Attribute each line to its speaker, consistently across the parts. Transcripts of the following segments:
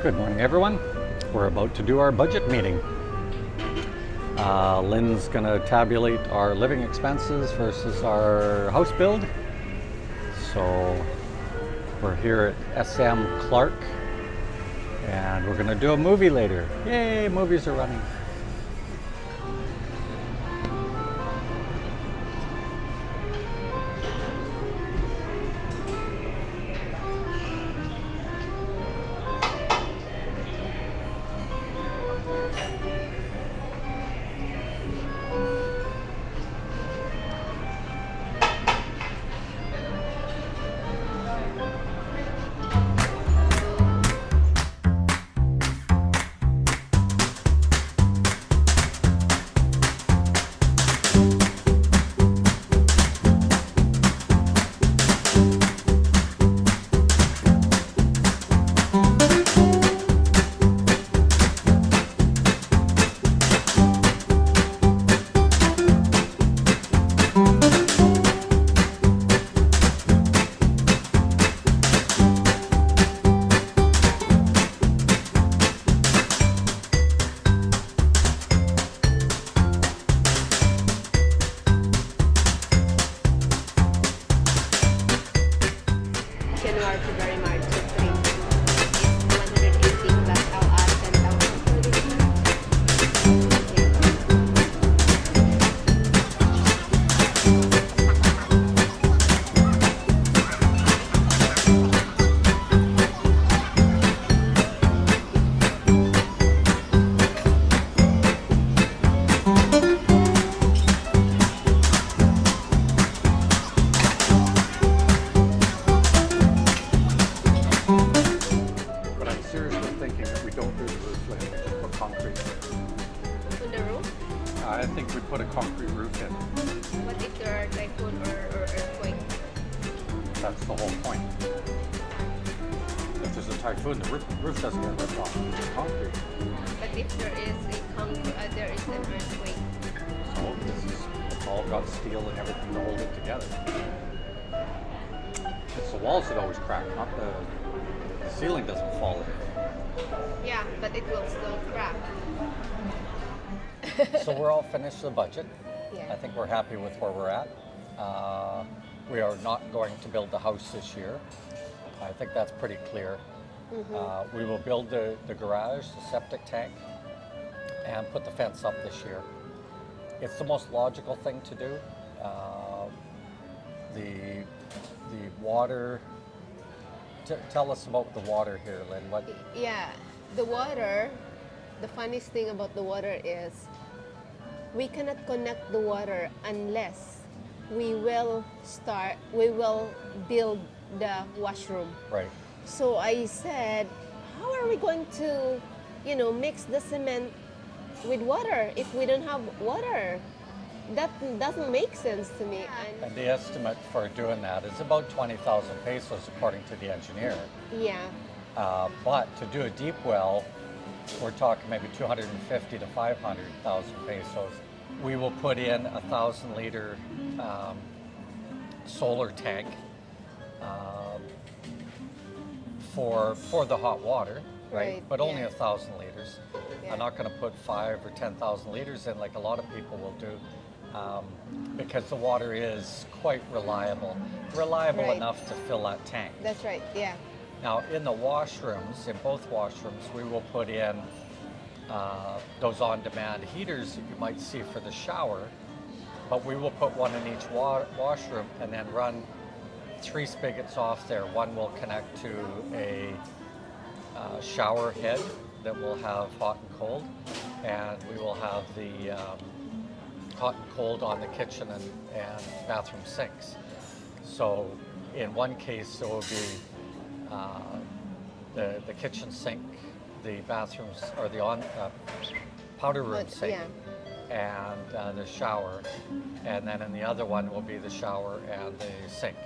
Speaker 1: Good morning, everyone. We're about to do our budget meeting. Lynn's going to tabulate our living expenses versus our house build. So we're here at SM Clark, and we're going to do a movie later. Yay, movies are running.
Speaker 2: January, February, March, April. It's 180 plus I'll add
Speaker 1: But I'm seriously thinking that we don't do the roof line, we just put concrete.
Speaker 2: On the roof?
Speaker 1: I think we put a concrete roof in.
Speaker 2: What if there are typhoon or earthquake?
Speaker 1: That's the whole point. If there's a typhoon, the roof doesn't get ripped off. It's concrete.
Speaker 2: But if there is there is an earthquake.
Speaker 1: So it's all got steel and everything to hold it together. It's the walls that always crack, not the ceiling doesn't fall in.
Speaker 2: Yeah, but it will still crack.
Speaker 1: So we're all finished the budget.
Speaker 2: Yeah.
Speaker 1: I think we're happy with where we're at. We are not going to build the house this year. I think that's pretty clear. We will build the garage, the septic tank, and put the fence up this year. It's the most logical thing to do. The water. Tell us about the water here, Lynn. What?
Speaker 2: Yeah, the water, the funniest thing about the water is we cannot connect the water unless we will build the washroom.
Speaker 1: Right.
Speaker 2: So I said, how are we going to, mix the cement with water if we don't have water? That doesn't make sense to me.
Speaker 1: And the estimate for doing that is about 20,000 pesos, according to the engineer.
Speaker 2: Yeah.
Speaker 1: But to do a deep well, we're talking maybe 250 to 500,000 pesos. We will put in 1,000-liter solar tank for the hot water, right? But only 1,000 liters.
Speaker 2: Yeah.
Speaker 1: I'm not going to put 5,000 or 10,000 liters in like a lot of people will do. Because the water is quite reliable
Speaker 2: Right.
Speaker 1: enough to fill that tank.
Speaker 2: That's right, yeah.
Speaker 1: Now in the washrooms, in both washrooms, we will put in those on-demand heaters that you might see for the shower, but we will put one in each washroom and then run 3 spigots off there. One will connect to a shower head that will have hot and cold, and we will have the hot and cold on the kitchen and bathroom sinks. So in one case it will be the kitchen sink, the bathrooms, or the powder room sink, and the shower, and then in the other one will be the shower and the sink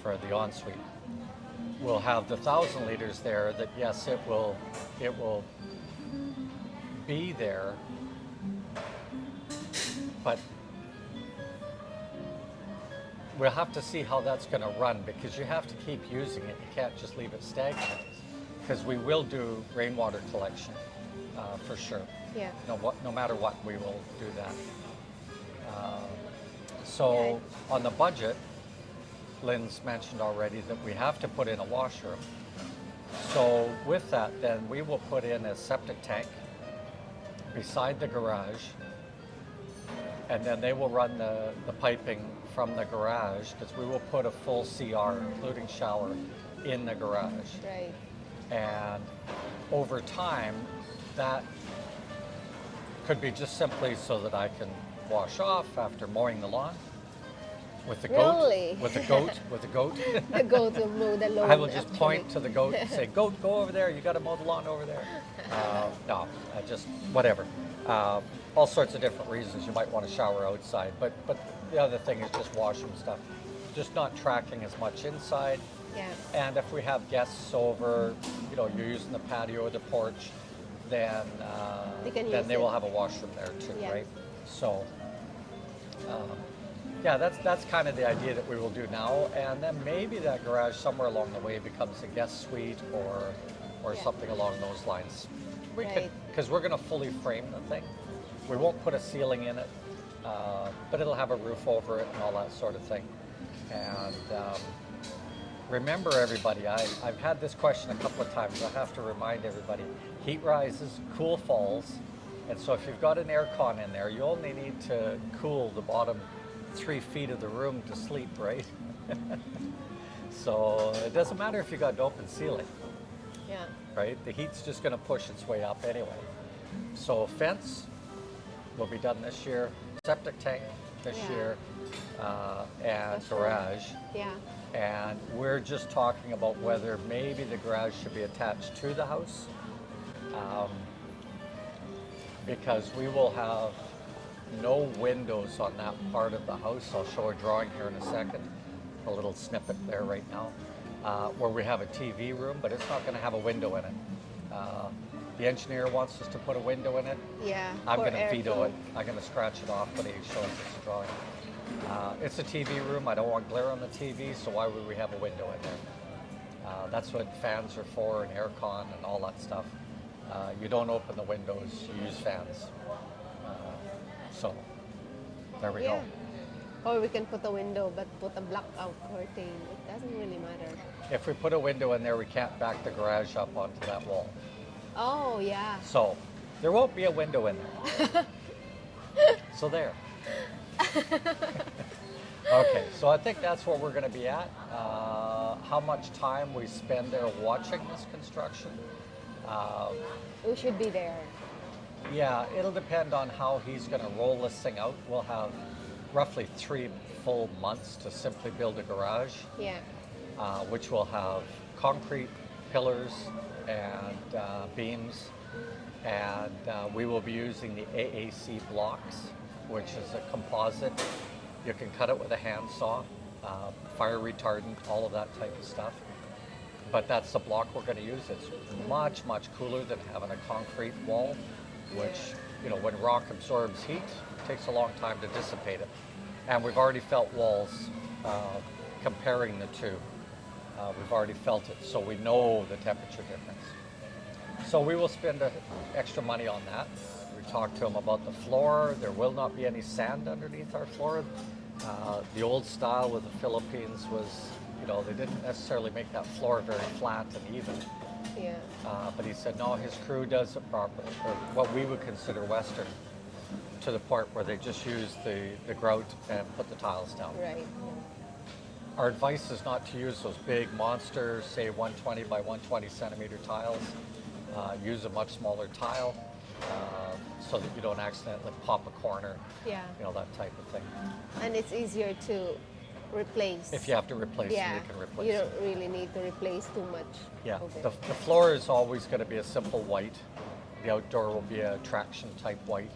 Speaker 1: for the ensuite. We'll have the 1,000 liters there that, yes, it will be there, but we'll have to see how that's going to run, because you have to keep using it. You can't just leave it stagnant. because we will do rainwater collection for sure.
Speaker 2: Yeah.
Speaker 1: No matter what, we will do that. So on the budget, Lynn's mentioned already that we have to put in a washroom. So with that, then we will put in a septic tank beside the garage, and then they will run the piping from the garage, because we will put a full CR, including shower, in the garage.
Speaker 2: Right.
Speaker 1: And over time, that could be just simply so that I can wash off after mowing the lawn with the goat.
Speaker 2: Really?
Speaker 1: With the goat. With the goat.
Speaker 2: The goat will mow the lawn.
Speaker 1: I will just
Speaker 2: actually.
Speaker 1: point to the goat and say, "Goat, go over there. You got to mow the lawn over there." No, I just whatever. All sorts of different reasons you might want to shower outside, but the other thing is just washroom stuff, just not tracking as much inside.
Speaker 2: Yeah.
Speaker 1: And if we have guests over, you're using the patio or the porch, then they will have a washroom there too,
Speaker 2: Yeah.
Speaker 1: right? So, yeah, that's kind of the idea that we will do now, and then maybe that garage somewhere along the way becomes a guest suite or
Speaker 2: Yeah.
Speaker 1: something along those lines. We could,
Speaker 2: Right.
Speaker 1: because we're going to fully frame the thing. We won't put a ceiling in it, but it'll have a roof over it and all that sort of thing. And remember, everybody, I've had this question a couple of times. I have to remind everybody, heat rises, cool falls, and so if you've got an air con in there, you only need to cool the bottom 3 feet of the room to sleep, right? So it doesn't matter if you got an open ceiling,
Speaker 2: Yeah.
Speaker 1: right? The heat's just going to push its way up anyway. So fence will be done this year, septic tank this
Speaker 2: Yeah.
Speaker 1: year, and
Speaker 2: For sure.
Speaker 1: garage.
Speaker 2: Yeah.
Speaker 1: And we're just talking about whether maybe the garage should be attached to the house, because we will have no windows on that part of the house. I'll show a drawing here in a second, a little snippet there right now, where we have a TV room, but it's not going to have a window in it. The engineer wants us to put a window in it.
Speaker 2: Yeah.
Speaker 1: I'm
Speaker 2: for
Speaker 1: going to veto
Speaker 2: airflow.
Speaker 1: it. I'm going to scratch it off when he shows us the drawing. It's a TV room. I don't want glare on the TV, so why would we have a window in there? That's what fans are for, and aircon and all that stuff. You don't open the windows, you use fans. So there we
Speaker 2: Yeah.
Speaker 1: go.
Speaker 2: Or we can put a window but put a blackout curtain. It doesn't really matter.
Speaker 1: If we put a window in there, we can't back the garage up onto that wall.
Speaker 2: Oh, yeah.
Speaker 1: So there won't be a window in there. So there. Okay, so I think that's where we're going to be at. How much time we spend there watching this construction.
Speaker 2: We should be there.
Speaker 1: Yeah, it'll depend on how he's going to roll this thing out. We'll have roughly 3 full months to simply build a garage,
Speaker 2: Yeah.
Speaker 1: which will have concrete pillars and beams, and we will be using the AAC blocks, which is a composite. You can cut it with a handsaw, fire retardant, all of that type of stuff. But that's the block we're going to use. It's much, much cooler than having a concrete wall, which, when rock absorbs heat, it takes a long time to dissipate it. And we've already felt walls comparing the two. We've already felt it, so we know the temperature difference. So we will spend extra money on that. We talked to him about the floor. There will not be any sand underneath our floor. The old style with the Philippines was, they didn't necessarily make that floor very flat and even.
Speaker 2: Yeah.
Speaker 1: But he said, no, his crew does it properly, or what we would consider Western, to the point where they just use the grout and put the tiles down.
Speaker 2: Right.
Speaker 1: Our advice is not to use those big monster, say 120 by 120 centimeter tiles. Use a much smaller tile so that you don't accidentally pop a corner,
Speaker 2: Yeah.
Speaker 1: that type of thing.
Speaker 2: And it's easier to replace.
Speaker 1: If you have to replace it,
Speaker 2: Yeah.
Speaker 1: you can replace
Speaker 2: You
Speaker 1: it.
Speaker 2: don't really need to replace too much.
Speaker 1: Yeah,
Speaker 2: of it.
Speaker 1: the floor is always going to be a simple white. The outdoor will be a traction type white.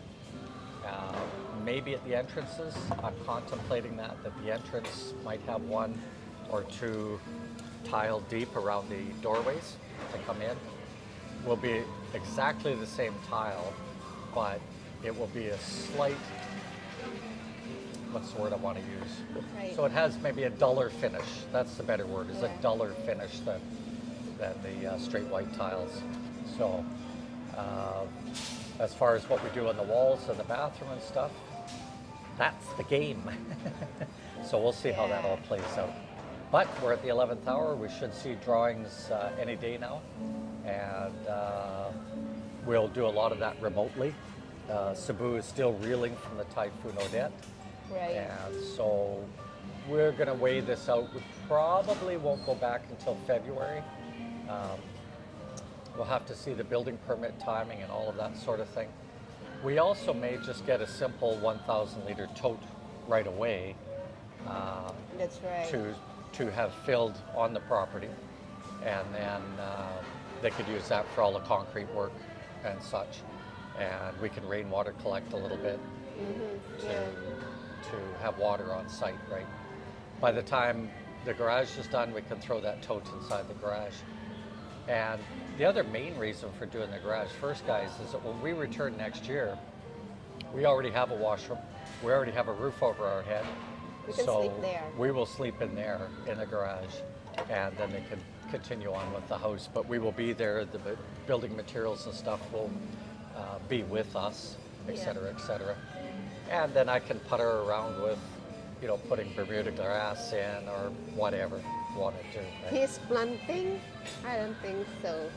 Speaker 1: Maybe at the entrances, I'm contemplating that the entrance might have 1 or 2 tile deep around the doorways to come in. Will be exactly the same tile, but it will be a slight, what's the word I want to use?
Speaker 2: Right.
Speaker 1: So it has maybe a duller finish. That's the better word, is
Speaker 2: Yeah.
Speaker 1: a duller finish than the straight white tiles. So as far as what we do on the walls and the bathroom and stuff, that's the game. So we'll see how that all plays out. But we're at the 11th hour. We should see drawings any day now. And we'll do a lot of that remotely. Cebu is still reeling from the Typhoon Odette.
Speaker 2: Right.
Speaker 1: And so we're going to weigh this out. We probably won't go back until February. We'll have to see the building permit timing and all of that sort of thing. We also may just get a simple 1,000 liter tote right away.
Speaker 2: That's right.
Speaker 1: To have filled on the property, and then they could use that for all the concrete work and such. And we can rainwater collect a little bit to have water on site, right? By the time the garage is done, we can throw that tote inside the garage. And the other main reason for doing the garage first, guys, is that when we return next year, we already have a washroom, we already have a roof over our head.
Speaker 2: We can
Speaker 1: So
Speaker 2: sleep there.
Speaker 1: we will sleep in there in the garage, and then they can continue on with the house. But we will be there. The building materials and stuff will be with us, et cetera, et cetera. And then I can putter around with, you know, putting Bermuda grass in or whatever you want to do. Right?
Speaker 2: He's planting? I don't think so.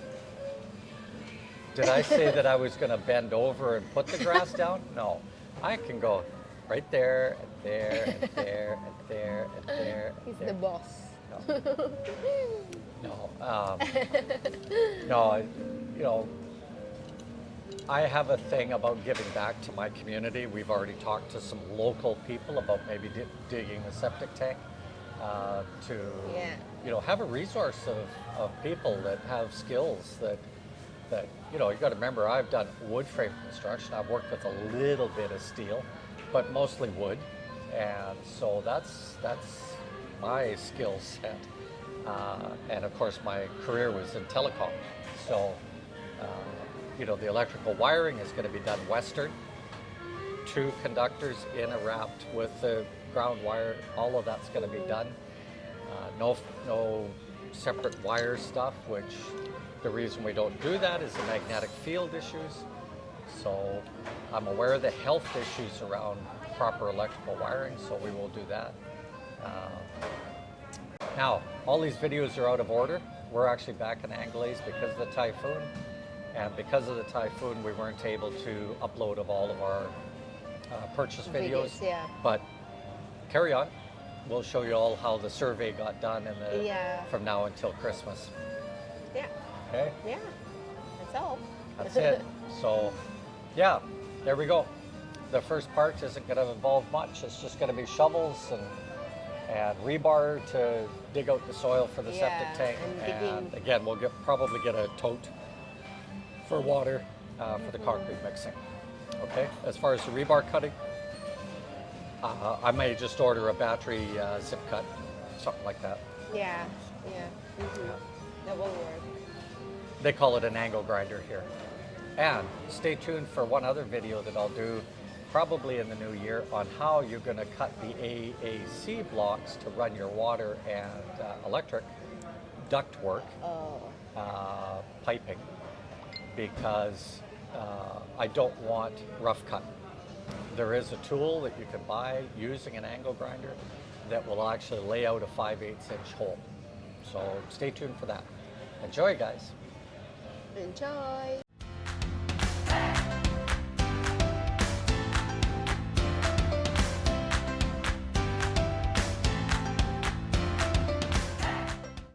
Speaker 1: Did I say that I was going to bend over and put the grass down? No, I can go right there and there and there and there and there.
Speaker 2: He's
Speaker 1: and
Speaker 2: the
Speaker 1: there.
Speaker 2: boss.
Speaker 1: No, you know, I have a thing about giving back to my community. We've already talked to some local people about maybe digging a septic tank to, you know, have a resource of people that have skills that, you know, you got to remember, I've done wood frame construction. I've worked with a little bit of steel, but mostly wood. And so that's my skill set. And of course, my career was in telecom. So, you know, the electrical wiring is going to be done western. 2 conductors in a wrapped with the ground wire. All of that's going to be done. No separate wire stuff, which the reason we don't do that is the magnetic field issues. So I'm aware of the health issues around proper electrical wiring, so we will do that. Now, all these videos are out of order. We're actually back in Anglaise because of the typhoon. And because of the typhoon, we weren't able to upload of all of our purchase videos. But carry on. We'll show you all how the survey got done from now until Christmas.
Speaker 2: Yeah.
Speaker 1: Okay?
Speaker 2: Yeah. That's all.
Speaker 1: That's it. So, yeah, there we go. The first part isn't going to involve much. It's just going to be shovels and rebar to dig out the soil for the septic tank. And again, we'll probably get a tote for water for the concrete mixing. Okay, as far as the rebar cutting, I may just order a battery zip cut, something like that.
Speaker 2: Yeah. That will work.
Speaker 1: They call it an angle grinder here. And stay tuned for one other video that I'll do probably in the new year on how you're going to cut the AAC blocks to run your water and electric ductwork piping, because I don't want rough cut. There is a tool that you can buy using an angle grinder that will actually lay out a 5/8 inch hole. So stay tuned for that. Enjoy, guys.
Speaker 2: Enjoy.